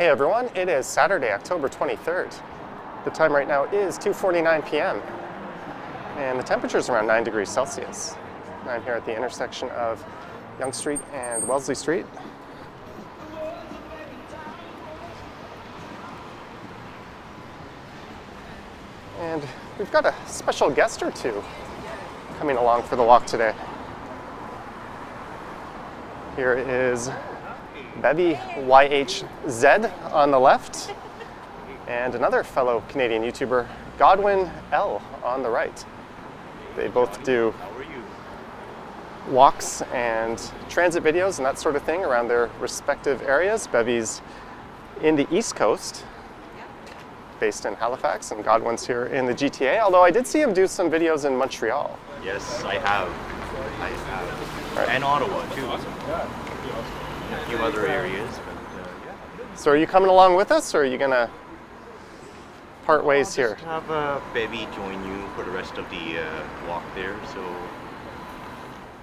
Hey everyone, it is Saturday, October 23rd. The time right now is 2:49 p.m. and the temperature is around 9 degrees Celsius. I'm here at the intersection of Yonge Street and Wellesley Street. And we've got a special guest or two coming along for the walk today. Here is Bevie YHZ on the left, and another fellow Canadian YouTuber, Godwin L on the right. They both do walks and transit videos and that sort of thing around their respective areas. Bevie's in the East Coast, based in Halifax, and Godwin's here in the GTA, although I did see him do some videos in Montreal. Yes, I have. Right. And Ottawa too. A few other areas, but yeah. So are you coming along with us, or are you gonna part ways here? I'll have Bevie join you for the rest of the walk there, so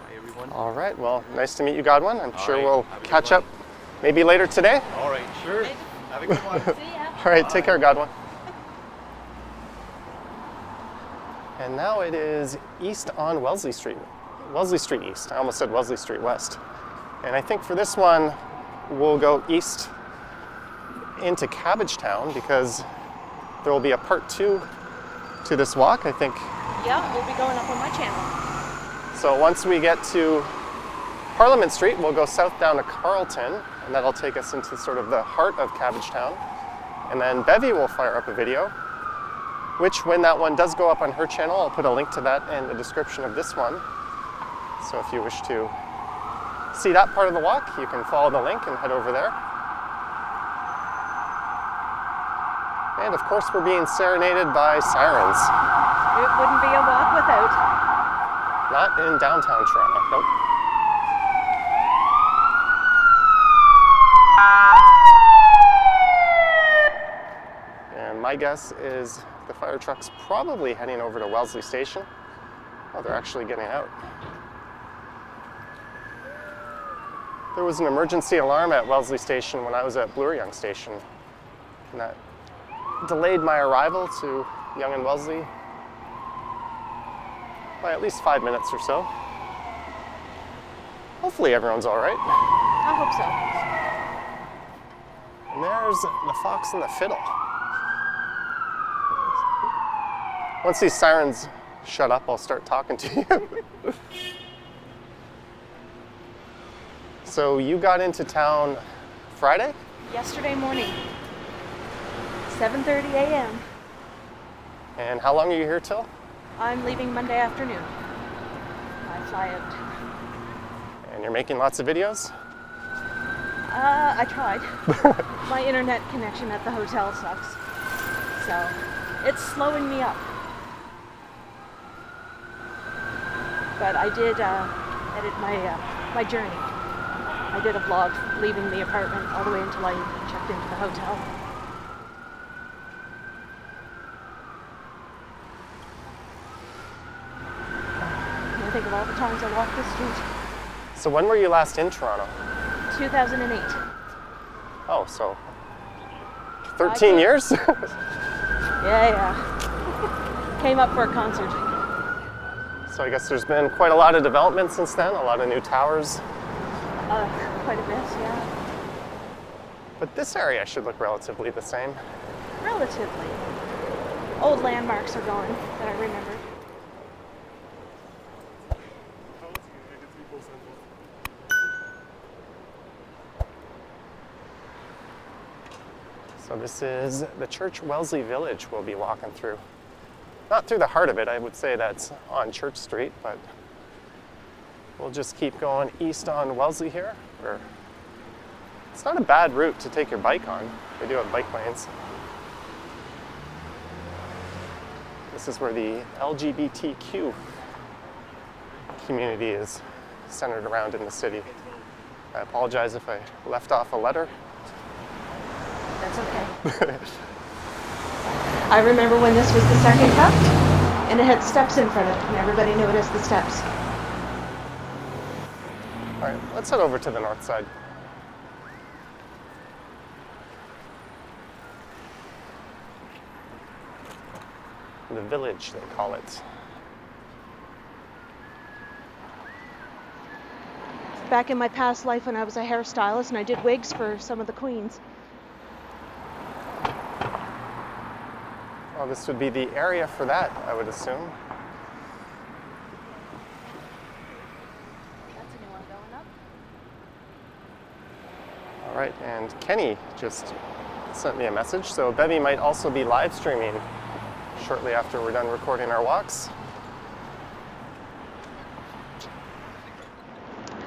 bye everyone. All right, well, nice to meet you, Godwin. I'm sure right, we'll catch up maybe later today. All right, sure. Have a good one. See ya. All right, take care, Godwin. And now it is east on Wellesley Street. Wellesley Street East. I almost said Wellesley Street West. And I think for this one, we'll go east into Cabbagetown because there will be a part 2 to this walk, I think. Yeah, we'll be going up on my channel. So once we get to Parliament Street, we'll go south down to Carlton, and that'll take us into sort of the heart of Cabbagetown. And then Bevie will fire up a video, which when that one does go up on her channel, I'll put a link to that in the description of this one. So if you wish to see that part of the walk, you can follow the link and head over there. And of course, we're being serenaded by sirens. It wouldn't be a walk without. Not in downtown Toronto, nope. And my guess is the fire truck's probably heading over to Wellesley Station. Oh, they're actually getting out. There was an emergency alarm at Wellesley Station when I was at Bloor Yonge Station, and that delayed my arrival to Yonge and Wellesley by at least 5 minutes or so. Hopefully everyone's all right. I hope so. And there's the Fox and the Fiddle. Once these sirens shut up, I'll start talking to you. So you got into town Friday? Yesterday morning, 7:30 a.m. And how long are you here till? I'm leaving Monday afternoon. I fly out. And you're making lots of videos? I tried. My internet connection at the hotel sucks, so it's slowing me up. But I did edit my journey. I did a vlog leaving the apartment all the way until I checked into the hotel. And I think of all the times I walked this street. So when were you last in Toronto? 2008. Oh, so 13 years? Yeah. Came up for a concert. So I guess there's been quite a lot of development since then, a lot of new towers. Quite a bit, yeah. But this area should look relatively the same. Relatively. Old landmarks are gone that I remember. So this is the church-wellesley village we'll be walking through. Not through the heart of it, I would say that's on Church Street, but we'll just keep going east on Wellesley here. It's not a bad route to take your bike on. They do have bike lanes. This is where the LGBTQ community is centered around in the city. I apologize if I left off a letter. That's okay. I remember when this was the second cup, and it had steps in front of it, and everybody knew it as the steps. All right, let's head over to the north side. The Village, they call it. Back in my past life when I was a hairstylist and I did wigs for some of the queens. Well, this would be the area for that, I would assume. That's a new one going up. All right, and Kenny just sent me a message, so Bevie might also be live streaming shortly after we're done recording our walks.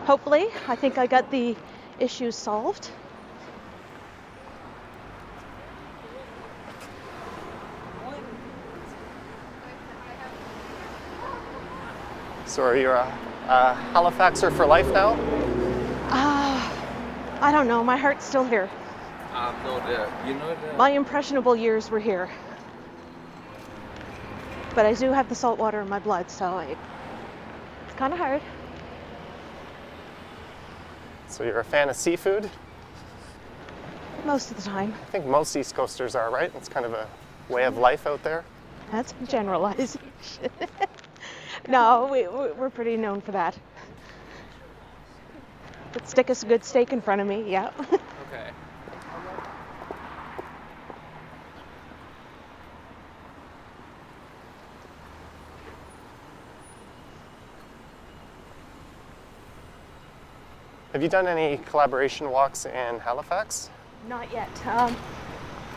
Hopefully, I think I got the issues solved. So are you a Halifaxer for life now? I don't know, my heart's still here. You know the... My impressionable years were here. But I do have the salt water in my blood, so it's kind of hard. So you're a fan of seafood? Most of the time. I think most East Coasters are, right? It's kind of a way of life out there. That's generalization. No, we're pretty known for that. But stick us a good steak in front of me, yeah. Okay. Have you done any collaboration walks in Halifax? Not yet.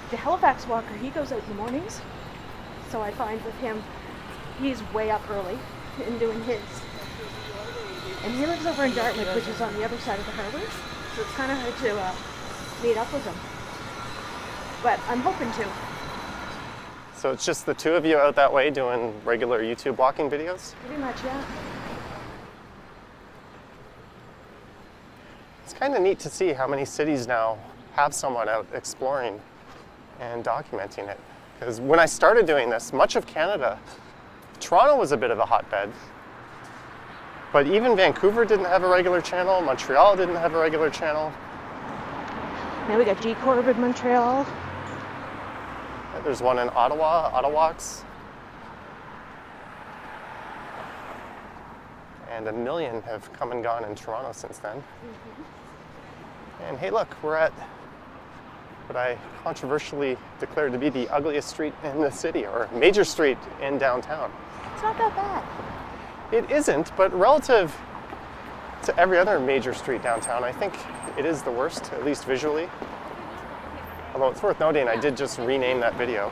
The Halifax walker, he goes out in the mornings. So I find with him, he's way up early in doing his. And he lives over in Dartmouth, which is on the other side of the harbour. So it's kind of hard to meet up with him. But I'm hoping to. So it's just the two of you out that way doing regular YouTube walking videos? Pretty much, yeah. It's kind of neat to see how many cities now have someone out exploring and documenting it. Because when I started doing this, much of Canada, Toronto was a bit of a hotbed. But even Vancouver didn't have a regular channel, Montreal didn't have a regular channel. Now we got G-Corb in Montreal. There's one in Ottawa, Ottawalks. And 1 million have come and gone in Toronto since then. Mm-hmm. And hey, look, we're at what I controversially declared to be the ugliest street in the city, or major street in downtown. It's not that bad. It isn't, but relative to every other major street downtown, I think it is the worst, at least visually. Although it's worth noting, I did just rename that video.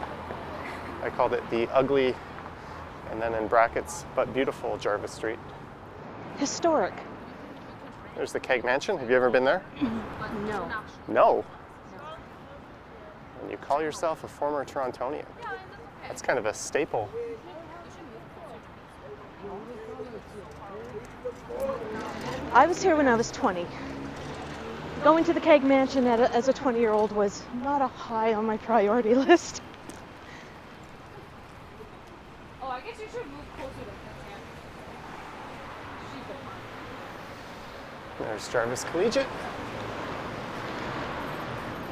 I called it the ugly, and then in brackets, but beautiful Jarvis Street. Historic. There's the Keg Mansion. Have you ever been there? No. No. And you call yourself a former Torontonian. That's kind of a staple. I was here when I was 20. Going to the Keg Mansion as a 20-year-old was not a high on my priority list. Oh, I guess you should move closer to Cabbagetown. There's Jarvis Collegiate.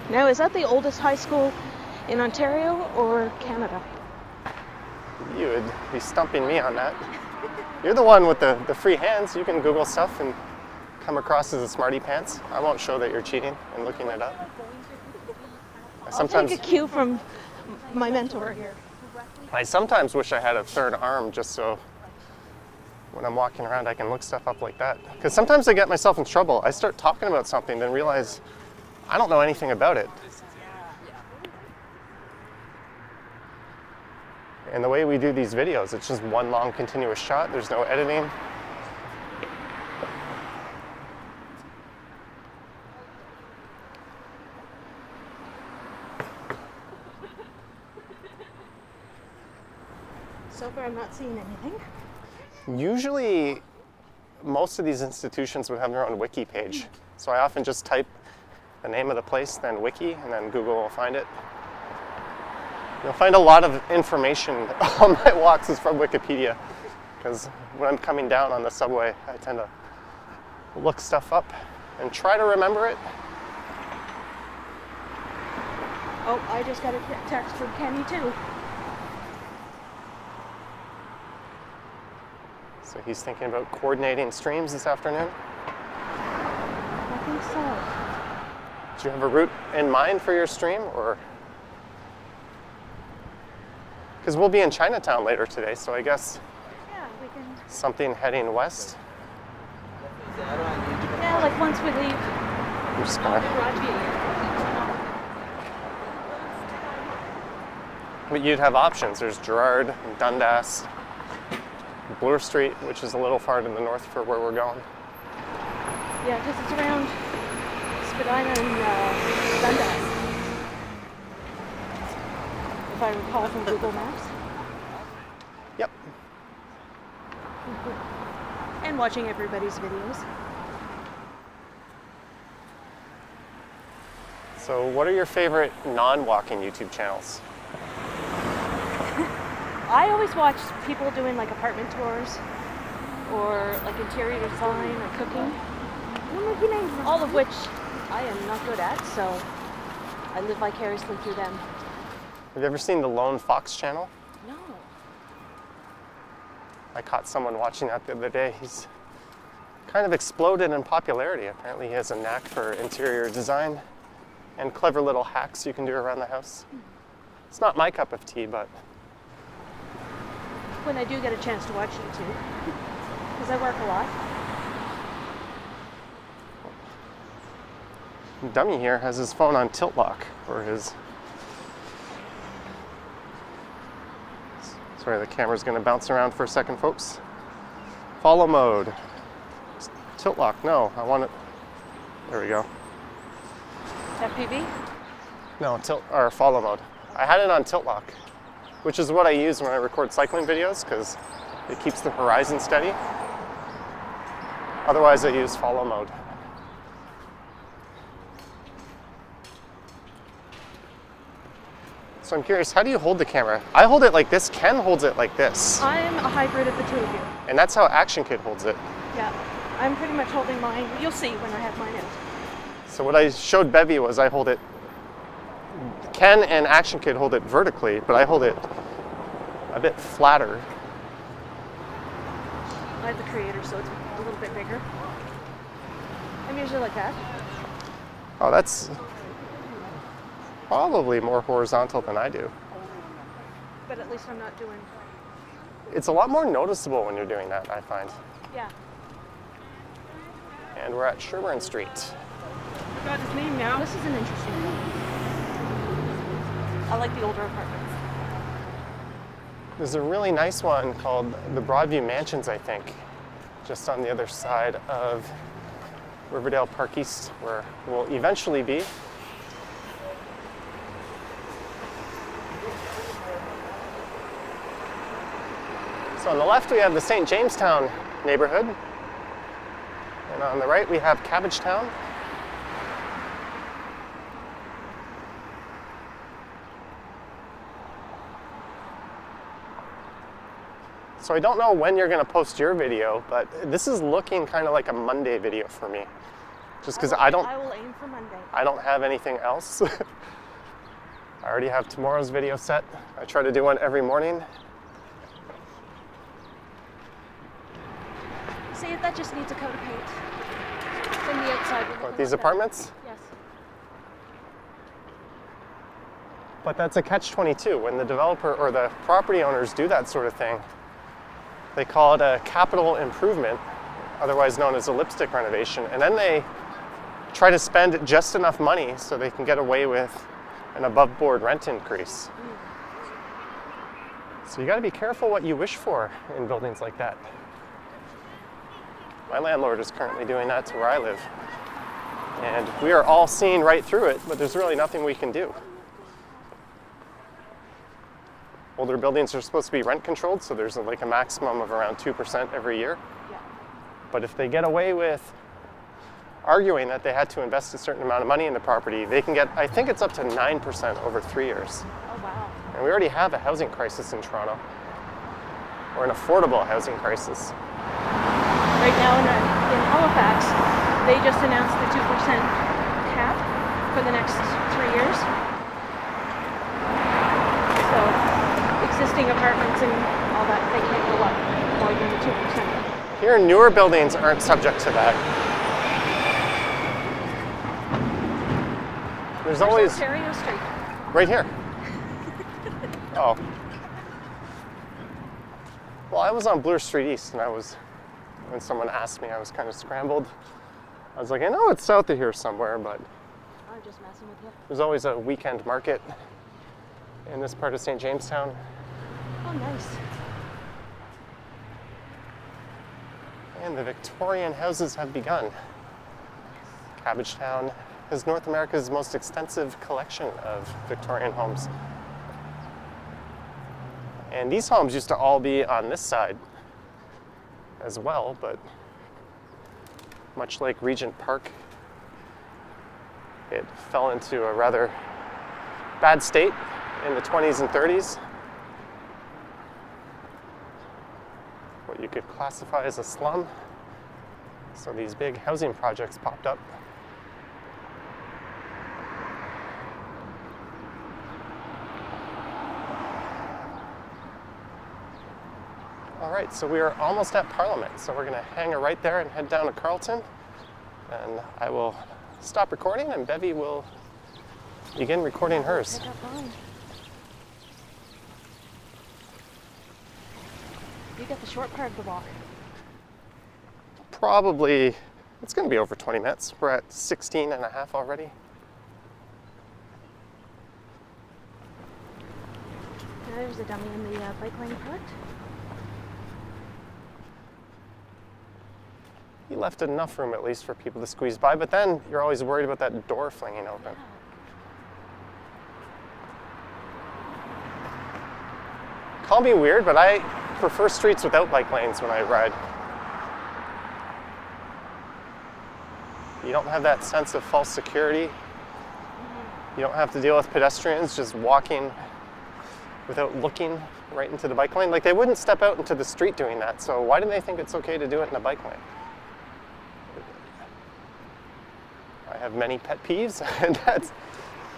Now, is that the oldest high school in Ontario or Canada? You would be stumping me on that. You're the one with the free hands. You can Google stuff and come across as a smarty pants. I won't show that you're cheating and looking it up. I'll take a cue from my mentor here. I sometimes wish I had a third arm just so when I'm walking around I can look stuff up like that. Because sometimes I get myself in trouble. I start talking about something then realize I don't know anything about it. And the way we do these videos, it's just one long continuous shot. There's no editing. So far, I'm not seeing anything. Usually, most of these institutions would have their own wiki page. So I often just type the name of the place, then wiki, and then Google will find it. You'll find a lot of information on my walks is from Wikipedia, because when I'm coming down on the subway, I tend to look stuff up and try to remember it. Oh, I just got a text from Kenny too. So he's thinking about coordinating streams this afternoon. I think so. Do you have a route in mind for your stream, or? Because we'll be in Chinatown later today, so I guess Yeah, we can. something heading west. Yeah, like once we leave. I'm just gonna. But you'd have options. There's Gerrard, Dundas, Bloor Street, which is a little far to the north for where we're going. Yeah, because it's around Spadina and Dundas. If I recall from Google Maps. Yep. And watching everybody's videos. So what are your favorite non-walking YouTube channels? I always watch people doing like apartment tours or like interior design or cooking. All of which I am not good at, so I live vicariously through them. Have you ever seen the Lone Fox channel? No. I caught someone watching that the other day. He's kind of exploded in popularity. Apparently he has a knack for interior design and clever little hacks you can do around the house. It's not my cup of tea, but When I do get a chance to watch YouTube, because I work a lot. Dummy here has his phone on tilt lock, or his... Sorry, the camera's gonna bounce around for a second, folks. Follow mode. Tilt lock, no, I want it. There we go. FPV? No, tilt, or follow mode. I had it on tilt lock, which is what I use when I record cycling videos, because it keeps the horizon steady. Otherwise, I use follow mode. So I'm curious, how do you hold the camera? I hold it like this, Ken holds it like this. I'm a hybrid of the two of you. And that's how Action Kid holds it. Yeah, I'm pretty much holding mine. You'll see when I have mine out. So what I showed Bevie was I hold it, Ken and Action Kid hold it vertically, but I hold it a bit flatter. I have the creator, so it's a little bit bigger. I'm usually like that. Oh, that's probably more horizontal than I do. But at least I'm not doing... It's a lot more noticeable when you're doing that, I find. Yeah. And we're at Sherbourne Street. I got his name now. This is an interesting one. I like the older apartments. There's a really nice one called the Broadview Mansions, I think, just on the other side of Riverdale Park East, where we'll eventually be. So on the left we have the St. Jamestown neighborhood, and on the right we have Cabbagetown. So I don't know when you're going to post your video, but this is looking kind of like a Monday video for me. Just because I will aim for Monday. I don't have anything else. I already have tomorrow's video set. I try to do one every morning. See, that just needs a coat of paint. From the outside. What, these apartments? Yes. But that's a catch-22. When the developer or the property owners do that sort of thing, they call it a capital improvement, otherwise known as a lipstick renovation, and then they try to spend just enough money so they can get away with an above-board rent increase. So you got to be careful what you wish for in buildings like that. My landlord is currently doing that to where I live. And we are all seeing right through it, but there's really nothing we can do. Older buildings are supposed to be rent controlled, so there's like a maximum of around 2% every year. Yeah. But if they get away with arguing that they had to invest a certain amount of money in the property, they can get, I think it's up to 9% over 3 years. Oh, wow. And we already have a housing crisis in Toronto, or an affordable housing crisis. Right now in Halifax, they just announced the 2% cap for the next 3 years. So existing apartments and all that, they can't go up more than the 2%. Here, newer buildings aren't subject to that. There's always Ontario Street. right here. Oh. Well, I was on Bloor Street East, and when someone asked me, I was kind of scrambled. I was like, I know it's south of here somewhere, but I'm just messing with you. there's always a weekend market in this part of St. Jamestown. Oh, nice. And the Victorian houses have begun. Cabbagetown is North America's most extensive collection of Victorian homes. And these homes used to all be on this side as well, but much like Regent Park, it fell into a rather bad state in the 20s and 30s. What you could classify as a slum. So these big housing projects popped up. All right, so we are almost at Parliament. So we're gonna hang a right there and head down to Carlton. And I will stop recording and Bevie will begin recording hers. Pick up mine. You get the short part of the walk. Probably, it's gonna be over 20 minutes. We're at 16 and a half already. There's a dummy in the bike lane parked. You left enough room at least for people to squeeze by, but then you're always worried about that door flinging open. Call me weird, but I prefer streets without bike lanes when I ride. You don't have that sense of false security. You don't have to deal with pedestrians just walking without looking right into the bike lane. Like, they wouldn't step out into the street doing that, so why do they think it's okay to do it in a bike lane? I have many pet peeves, and that's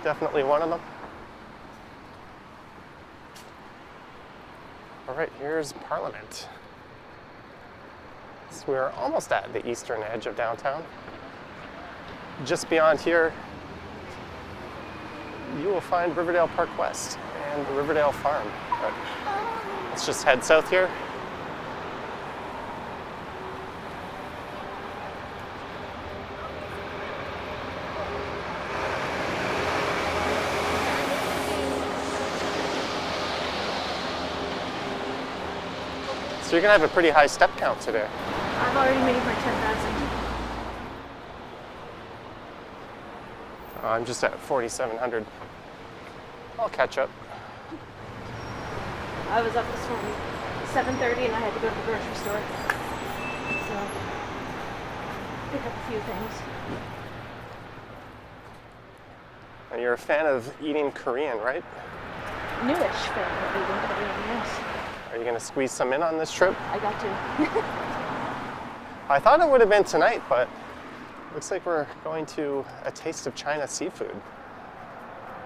definitely one of them. All right, here's Parliament. So we're almost at the eastern edge of downtown. Just beyond here, you will find Riverdale Park West and Riverdale Farm. But let's just head south here. So you're gonna have a pretty high step count today. I've already made my 10,000. I'm just at 4,700. I'll catch up. I was up this morning, 7:30, and I had to go to the grocery store. So, pick up a few things. And you're a fan of eating Korean, right? Newish fan of eating Korean, yes. Are you gonna squeeze some in on this trip? I got to. I thought it would have been tonight, but looks like we're going to a Taste of China seafood,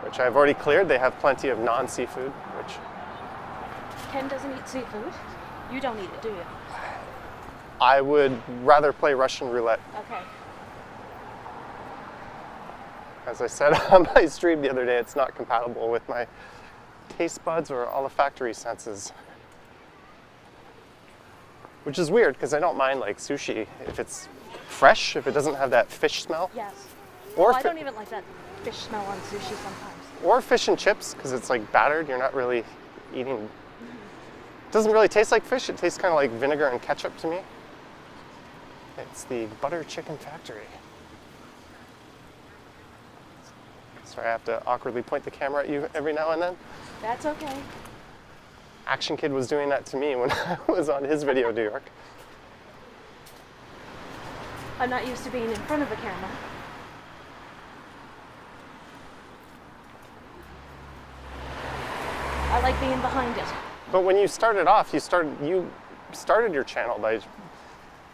which I've already cleared. They have plenty of non-seafood, which Ken doesn't eat seafood. You don't eat it, do you? I would rather play Russian roulette. Okay. As I said on my stream the other day, it's not compatible with my taste buds or olfactory senses. Which is weird, because I don't mind like sushi if it's fresh, if it doesn't have that fish smell. Yes. Or Well, I don't even like that fish smell on sushi sometimes. Or fish and chips, because it's like battered. You're not really eating. It doesn't really taste like fish. It tastes kind of like vinegar and ketchup to me. It's the Butter Chicken Factory. Sorry, I have to awkwardly point the camera at you every now and then. That's okay. Action Kid was doing that to me when I was on his video, New York. I'm not used to being in front of the camera. I like being behind it. But when you started off, you started your channel by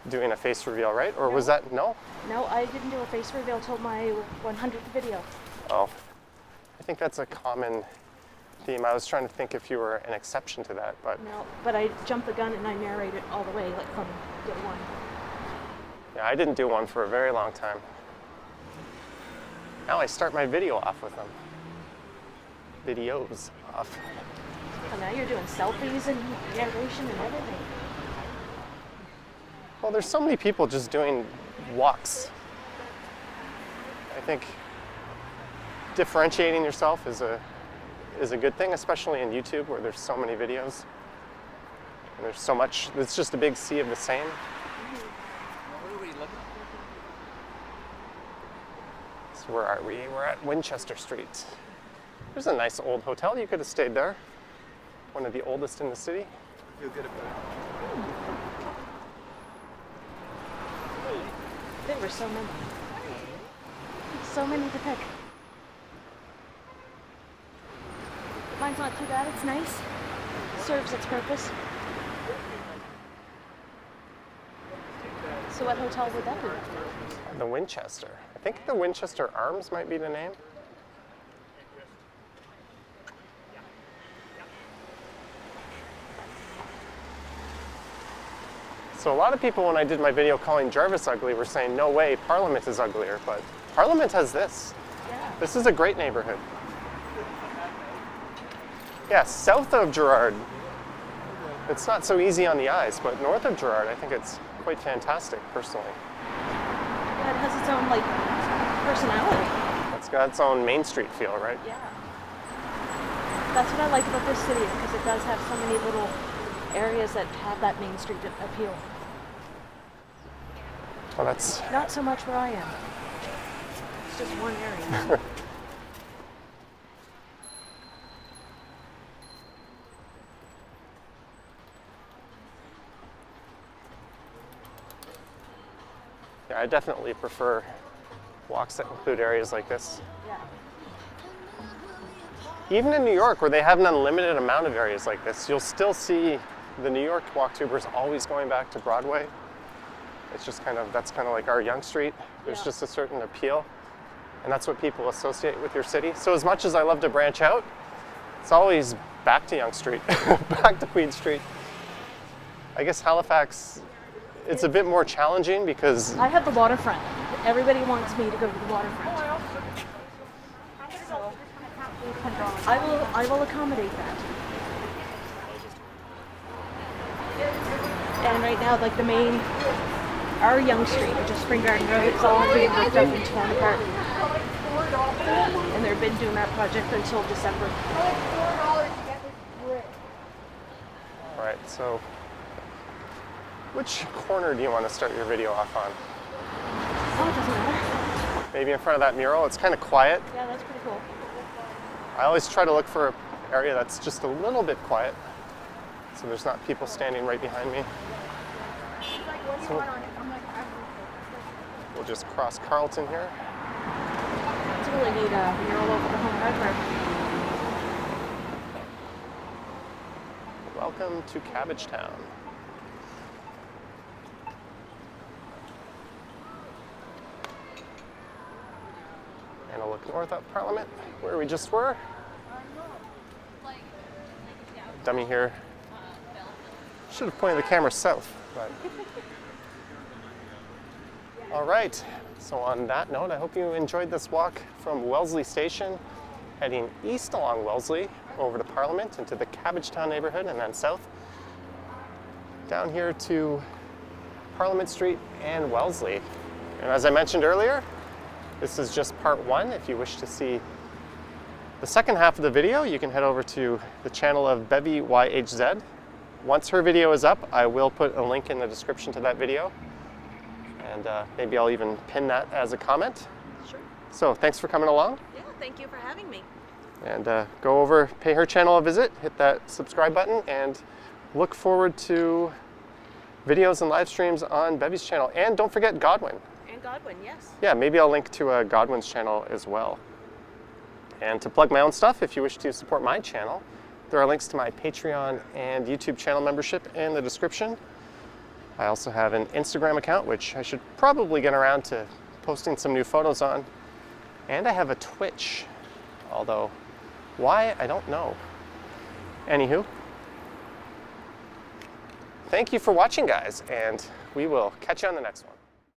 doing a face reveal, right? Or was that, no? No, I didn't do a face reveal till my 100th video. Oh, I think that's a common theme. I was trying to think if you were an exception to that, but No, but I jumped the gun and I narrate it all the way, like from day one. yeah, I didn't do one for a very long time. Now I start my video off with them. Videos off. And now you're doing selfies and narration and everything. Well, there's so many people just doing walks. I think differentiating yourself is a good thing, especially in YouTube where there's so many videos. And there's so much, it's just a big sea of the same. So where are we? We're at Winchester Street. There's a nice old hotel. You could have stayed there. One of the oldest in the city. You'll get it back. There were so many. So many to pick. Mine's not too bad, it's nice. Serves its purpose. So what hotel would that be? The Winchester. I think the Winchester Arms might be the name. So a lot of people, when I did my video calling Jarvis ugly, were saying, no way, Parliament is uglier, but Parliament has this. Yeah. This is a great neighborhood. Yeah, south of Gerrard, it's not so easy on the eyes, but north of Gerrard, I think it's quite fantastic, personally. Yeah, it has its own, like, personality. It's got its own Main Street feel, right? Yeah. That's what I like about this city, because it does have so many little areas that have that Main Street appeal. Well, that's... Not so much where I am. It's just one area. Yeah, I definitely prefer walks that include areas like this. Yeah. Even in New York, where they have an unlimited amount of areas like this, you'll still see the New York walktubers always going back to Broadway. It's just kind of, that's kind of like our Yonge Street. There's Yeah. just a certain appeal, and that's what people associate with your city. So as much as I love to branch out, it's always back to Yonge Street, back to Queen Street. I guess Halifax, it's a bit more challenging because I have the waterfront. Everybody wants me to go to the waterfront. So I will accommodate that. And right now, like the main, our Yonge Street, which is Spring Garden Road, it's all being ripped up and torn apart. And they've been doing that project until December. all right, so which corner do you want to start your video off on? Oh, it doesn't matter. Maybe in front of that mural. It's kind of quiet. Yeah, that's pretty cool. I always try to look for an area that's just a little bit quiet, so there's not people standing right behind me. So we'll just cross Carlton here. It's a really neat mural over the home hardware. Welcome to Cabbagetown. And I'll look north up Parliament, where we just were. Dummy here. Should have pointed the camera south, but. All right, so on that note, I hope you enjoyed this walk from Wellesley Station, heading east along Wellesley, over to Parliament, into the Cabbagetown neighborhood, and then south, down here to Parliament Street and Wellesley. And as I mentioned earlier, this is just part one. If you wish to see the second half of the video, you can head over to the channel of Bevie YHZ. Once her video is up, I will put a link in the description to that video. And maybe I'll even pin that as a comment. Sure. So thanks for coming along. Yeah, thank you for having me. And go over, pay her channel a visit, hit that subscribe button, and look forward to videos and live streams on Bevie's channel. And don't forget Godwin. And Godwin, yes. Yeah, maybe I'll link to Godwin's channel as well. And to plug my own stuff, if you wish to support my channel, there are links to my Patreon and YouTube channel membership in the description. I also have an Instagram account, which I should probably get around to posting some new photos on. And I have a Twitch, although why, I don't know. Anywho, thank you for watching, guys, and we will catch you on the next one.